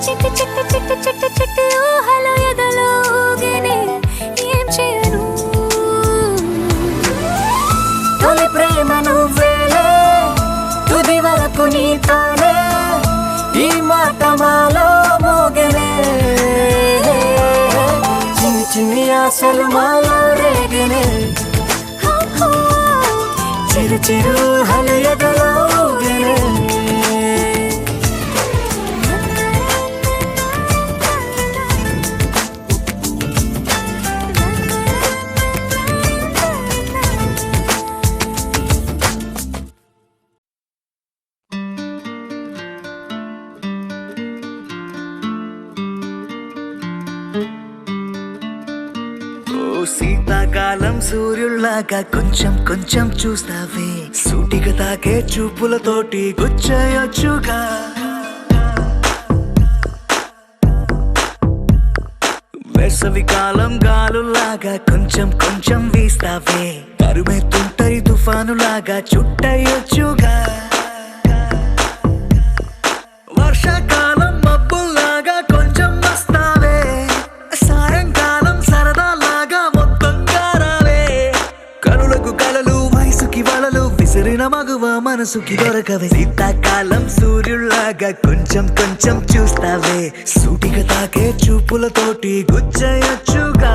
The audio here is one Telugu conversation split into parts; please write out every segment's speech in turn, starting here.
చిట్టి చిట్టి చిట్టి చిట్టి చిట్టి ఊహలో ఎదలో ఊగేనే ఏం చేయను తొలి ప్రేమ నువ్వేలే తుది వరకు నీతోనే ఈ మాట మాలో మోగనే చిన్ని చిన్ని ఆశలు మాలో రేగనే చిరు చిరు ఊహలు ఎదలో ఊగనే శీతాకాలం సూర్యుల్లాగా కొంచెం కొంచెం చూస్తావే సూటిగా తాకే చూపులతోటి గుచ్చేయొచ్చుగా వేసవి కాలం గాలులాగా కొంచెం కొంచెం వీస్తావే తరుమెత్తుంటరి తుఫానులాగా చుట్టయొచ్చుగా వర్షాకాలం మబ్బుల్లాగా కొంచెం వస్తావే సాయంకాలం సరదాలాగా మొత్తంగా రావే కనులకు కలలు వయసుకి వలలు విసిరిన మగువ మనసుకి దొరకవే శీతాకాలం సూర్యుల్లాగా కొంచెం కొంచెం చూస్తావే సూటిగా తాకే చూపులతోటి గుచ్చేయొచ్చుగా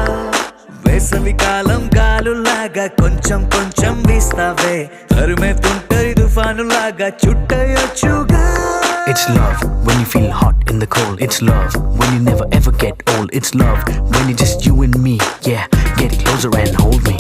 వేసవి కాలం గాలులాగా కొంచెం కొంచెం వీస్తావే తరుమెత్తుంటరి తుఫానులాగా చుట్టయొచ్చుగా It's love when you feel hot in the cold. It's love when you never ever get old. It's love when it's just you and me. Yeah, get closer and hold me.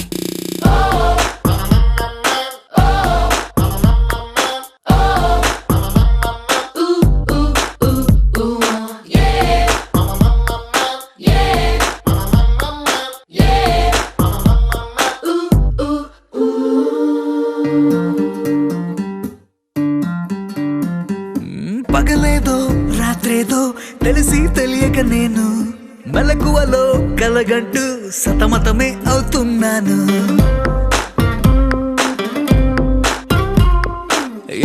పగలేదో రాత్రేదో తెలిసి తెలియక నేను మెలకువలో కలగంటూ సతమతమే అవుతున్నాను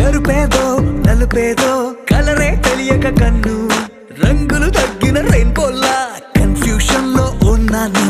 ఎరుపేదో నలుపేదో కలరే తెలియక కన్ను రంగులు తగ్గిన రెయిన్బోలా కన్ఫ్యూషన్ లో ఉన్నాను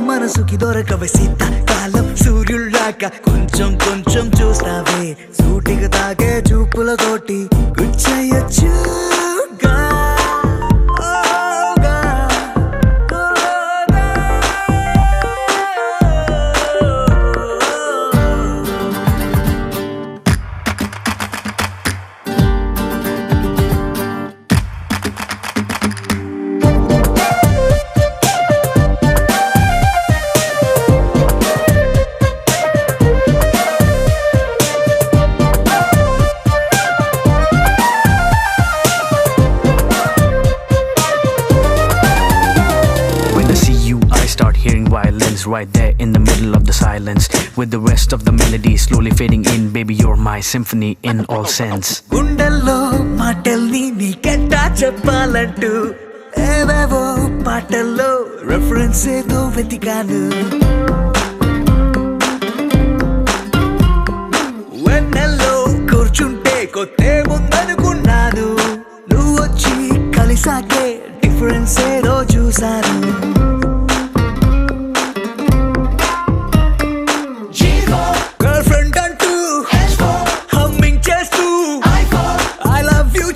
మనసుకి దొరకవే శీతాకాలం సూర్యుల్లాగా కొంచెం కొంచెం చూస్తావే సూటిగా తాగే చూపులతోటి గుచ్చేయొచ్చుగా Right there in the middle of the silence with the rest of the melody slowly fading in. Baby, you're my symphony in all sense. గుండెల్లో మాటల్ని నీకెట్టా చెప్పాలంటూ ఏవేవో పాటల్లో రెఫరెన్స్ ఏదో వెతికాను వెన్నెల్లో కూర్చుంటే కొత్తే ముందనుకున్నాను నువ్వు వచ్చి కలిసాకే డిఫరెన్స్ ఏదో చూశాను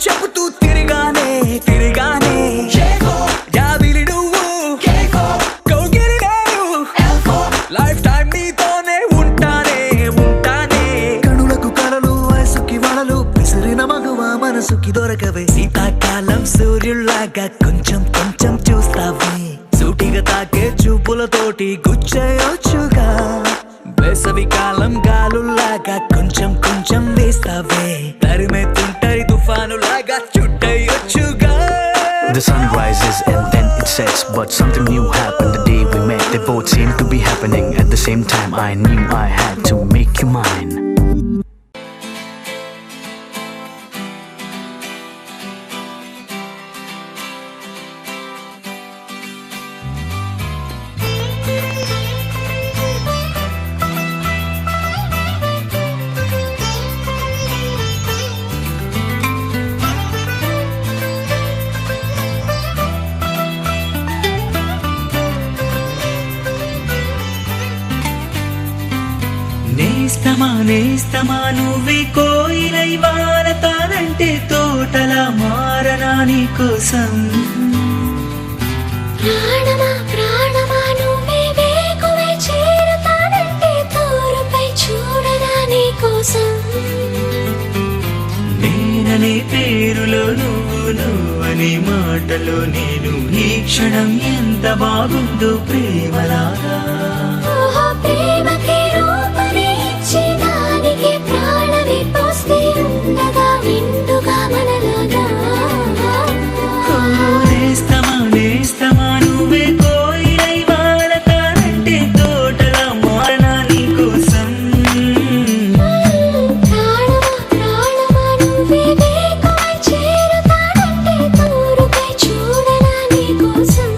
చెబుతూ తిరిగానే తిరిగానే జాబిలి నువ్వు కౌగిలి నేను లైఫ్ టైం నీతోనే ఉంటానే ఉంటానే కనులకు కలలు వయసుకి వలలు విసిరిన మగువ మనసుకి దొరకవే శీతాకాలం సూర్యుల్లాగా కొంచెం కొంచెం చూస్తావే సూటిగా తాకే చూపులతోటి గుచ్చేయొచ్చుగా వేసవి కాలం గాలుల్లాగా కొంచెం కొంచెం వేస్తావే తరిమెత్తుంటరి తుఫానులాగా చుట్టయొచ్చుగా The sun rises and then it sets, but something new happened the day we met. They both seem to be happening at the same same time I knew I had to make you mine. నేస్తమా నేస్తమా నువ్వే కోయిలై వారతానంటే తోటలా మారనా నీ కోసం. ప్రాణమా ప్రాణమా నువ్వే వేకువై చేరతానంటే తోరుపై చూడనా నీ కోసం. నేననే పేరులో నువ్వనే మాటలో నేను ఈ క్షణం ఎంత బాగుందో ప్రేమలాగా. ఓహో ప్రేమకి రూపని ఇచ్చి దానికి ప్రాణమి పోస్తే ఉండగా నిండుగా మనలాగా. నేస్తమా నేస్తమా నువ్వే కోయిలై వాడతానంటే తోటలా మారనా నీ కోసం. ప్రాణమా ప్రాణమా నువ్వే వేకువై చేరతానంటే తోరుపై చూడనా నీ కోసం.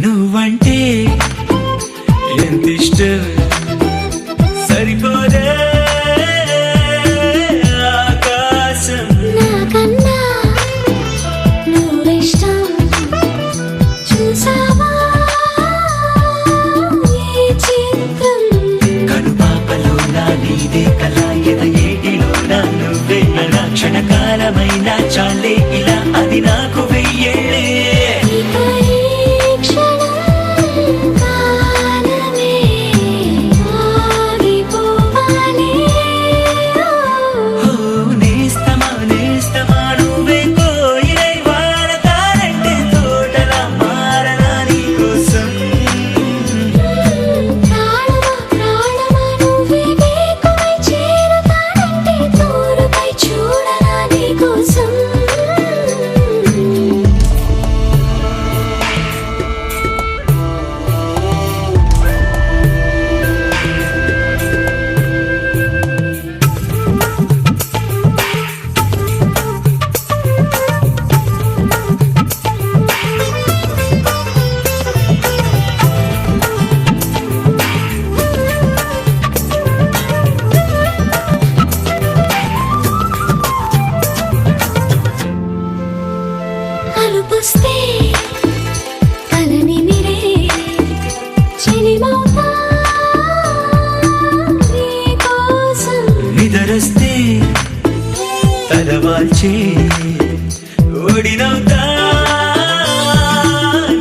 నువ్వంటే ఎంత ఇష్టం సరిపోదే ఆకాశం. నాకన్నా నువ్విష్టం చూసావా ఈ చిత్రం. కనుపాపలో నా నీదే కళ ఎద ఏటిలో నా నువ్వే నా క్షణకాలమైన చాలే ఇలా అది నాకు వెయ్యేళ్ళే. ఇక ఈ క్షణం కాలమే ఆగిపోవాలి. ఓ నేస్తమా నేస్తమా నువ్వే కోయిలై వాడతానంటే తోటలా మారనా నీ కోసం. ప్రాణమా ప్రాణమా నువ్వే వేకువై చేరతానంటే తోరుపై చూడనా నీ కోసం. అలుపుస్తే కలని మిరే చెలిమౌతా నీ కోసం. నిదరస్తే తలవాల్చే ఓడినవుతా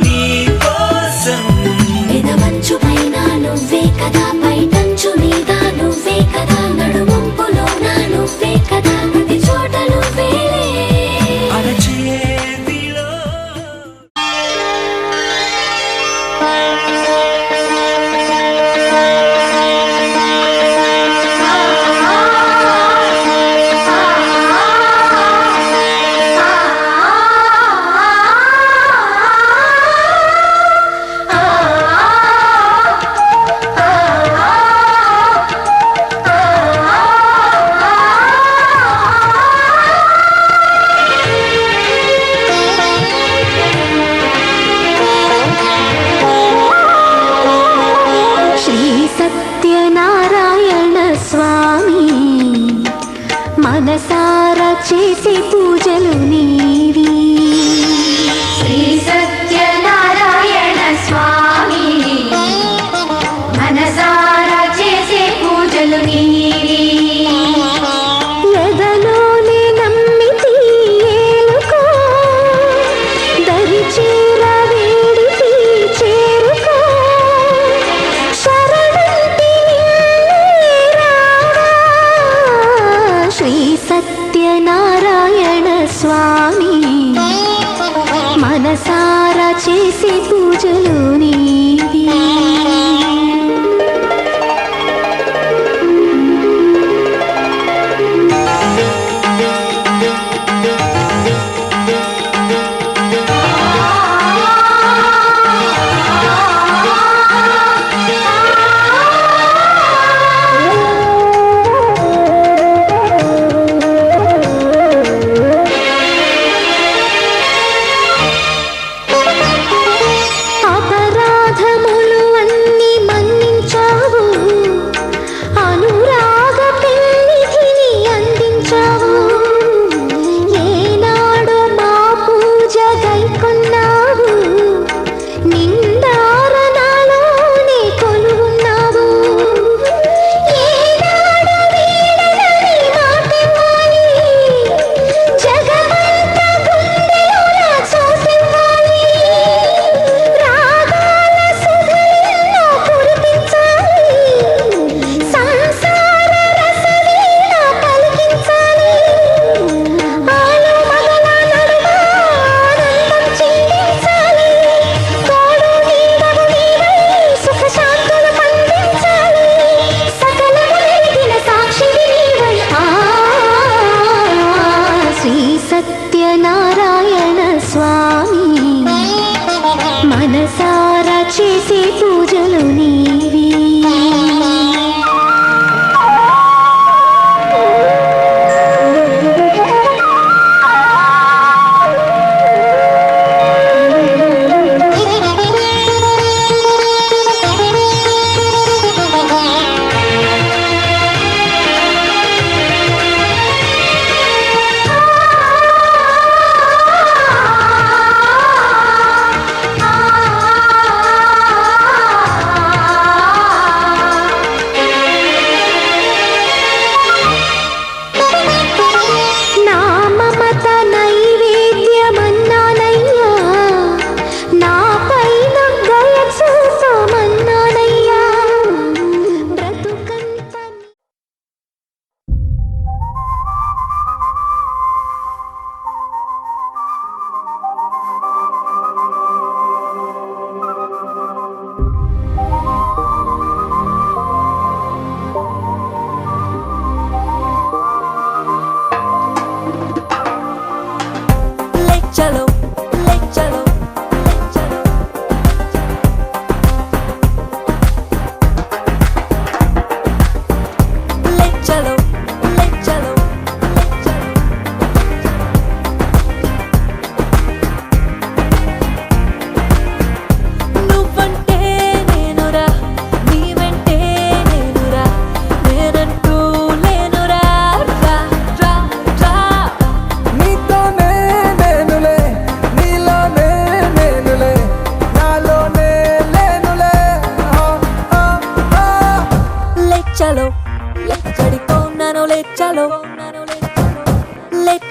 నీ కోసం. పెదవంచు పైన నువ్వే కదా పైటంచు మీద నువ్వే కదా నడుమంపులో నా నువ్వే కదా ప్రతి చోట నువ్వేలే. అరచేతిలో మనసారా చేసే పూజలు నీవి శ్రీ మనసారా చేసే పూజలు నీవి సత్యనారాయణ స్వామి మనసారా చేసే పూజలు నీవి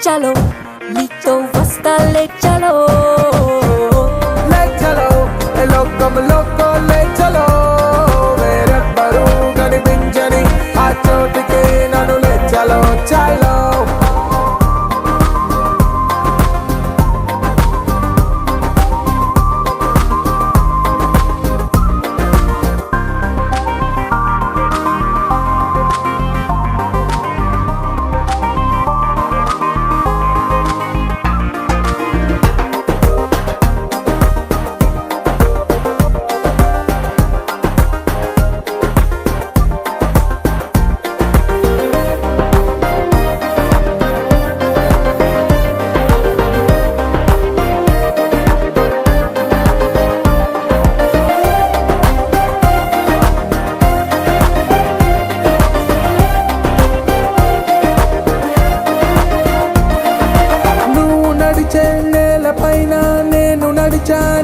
चलो नीचो वस्ता ले चलो లోకో లే చలో వేరెవ్వరూ కనిపించని ఆ చోటికి నన్ను లే చలో చలో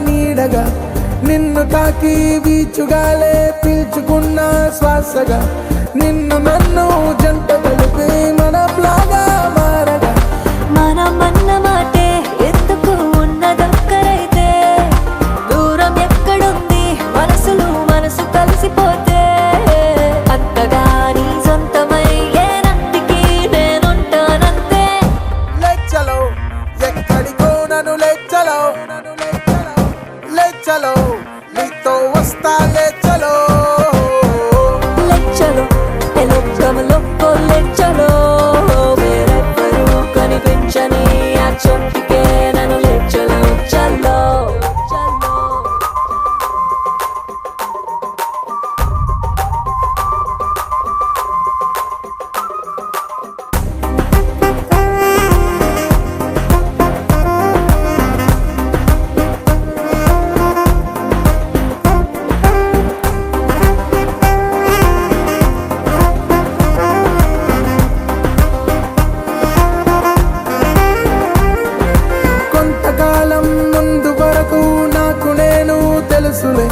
నీడగా నిన్ను తాకి వీచుగాలే పీల్చుకున్న శ్వాసగా నిన్ను నన్ను జంట కలిపి మన ప్లాగా మారగా మనమన్న మాటే ఎందుకు ఉన్నదొక్కరైతే దూరం ఎక్కడుంది మనసులు మనసు కలిసిపోతే అంతగా నీ సొంతమై ఏనంటికి నేనుంటానంతే లే చలో ఎక్కడికో నన్ను లే చలో చలో నీతో వస్తాలే చలో లెచ్చలో ఎలోకమలో లెచ్చలో వేరెవ్వరూ కనిపించని ఆ చోటికే నన్ను లెచ్చలో చలో కొంతకాలం ముందు వరకు నాకు నేను తెలుసులే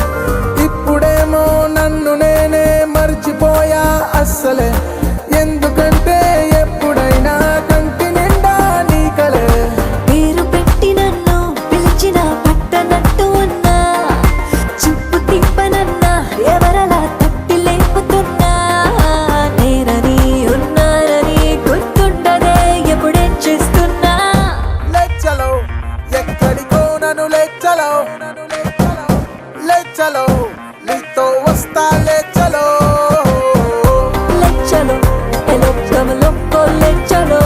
ఇప్పుడేమో నన్ను నేనే మర్చిపోయా అస్సలే ఎందుకంటే ఎప్పుడైనా కంటి నిండా నీ కలే పేరు పెట్టి నన్ను పిలిచిన పట్టనట్టు ఉన్నా చూపు తిప్పనన్నా ఎవరలా తట్టి లేపుతున్నా నేనని ఉన్నానని గుర్తుండదే ఎప్పుడేం చేస్తున్నా లెచ్చలో ఎక్కడికో నన్ను లెచ్చలో లెచ్చలో నీతో వస్తాలే చలో లెచ్చలో ఎలోకమలో లెచ్చలో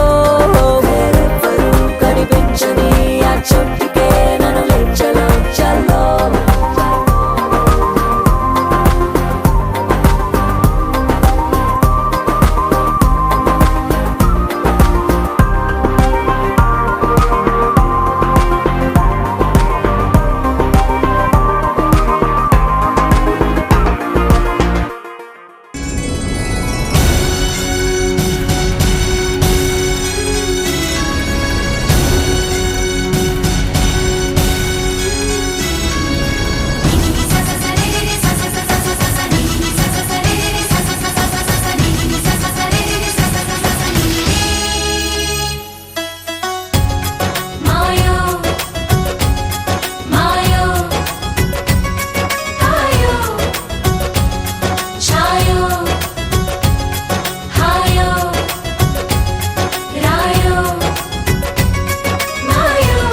వేరెవ్వరూ కనిపించని ఆ చోటికే నన్ను లెచ్చలో చలో మాయో మాయో హాయో ఛాయో హాయో రాయో మాయో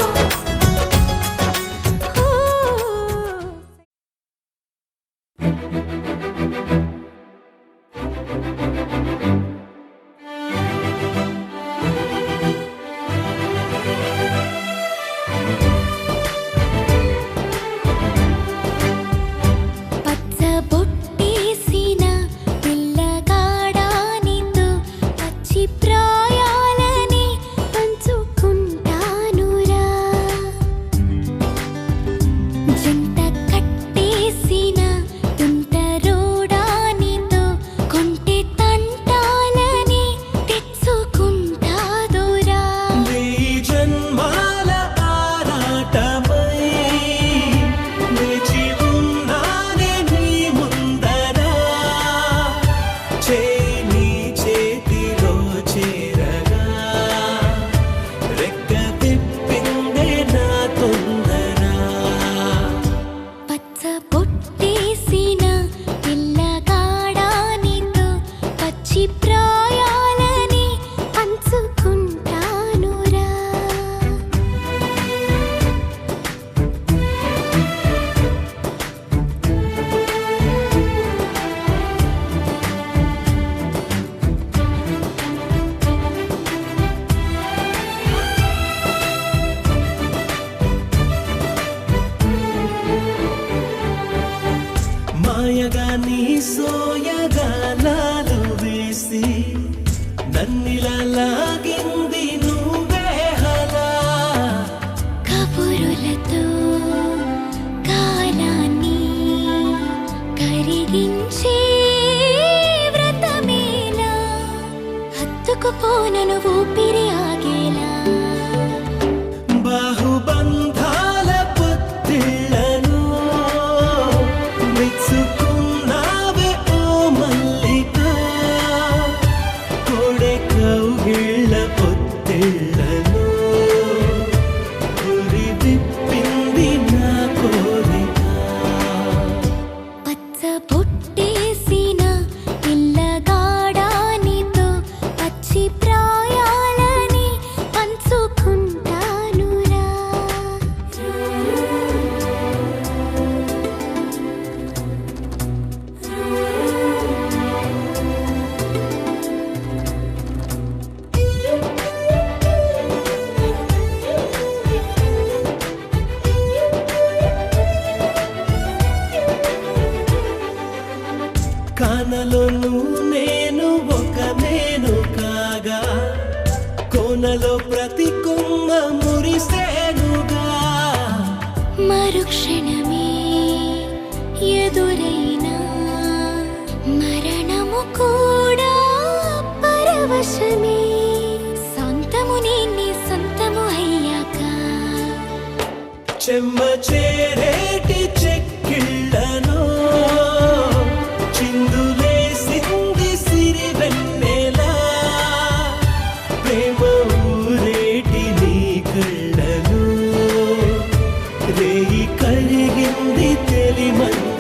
పచ్చ బొట్టేసిన పిల్లగాడానితో పచ్చి ప్రాయాలని పంచుకుంటానురా జంట కట్టేసిన తుంటరోడానితో కొంటె తంటాలని తెచ్చుకుంటాదురా నీ జన్మాల ఆరాటమై వేచి ఉన్నానే నీ ముందర నీ చేతిలో చేరగా రెక్క తిప్పిందే నా తొందర పచ్చ బొట్టేసిన పిల్లగాడానితో పచ్చి ప్రాయాలని పంచుకుంటానురా మాయగా నీ సోయగాలాలు వేసి నన్నిలా లాగింది నువ్వే హలా కబురులతో కాలాన్ని కరిగించే వ్రతమేలా హత్తుకుపోనను ఊపిరి ఆగేలా బాహుబంధాల పొత్తిళ్లను మెచ్చుకున్నావే ఓ నాలోను నేను ఒక మేను కాగా కోనలో ప్రతి కొమ్మ మురిసేనుగా మరుక్షణమే ఎదురైనా మరణము కూడా పరవశమే సొంతము నీ సొంతము అయ్యాక చెమ్మ చేరేటి చెక్కిళ్ళను చిందులేసింది సిరి వెన్నెలా ప్రేమ ఊరేటి నీ కళ్ళను రేయి కరిగింది తెలిమంది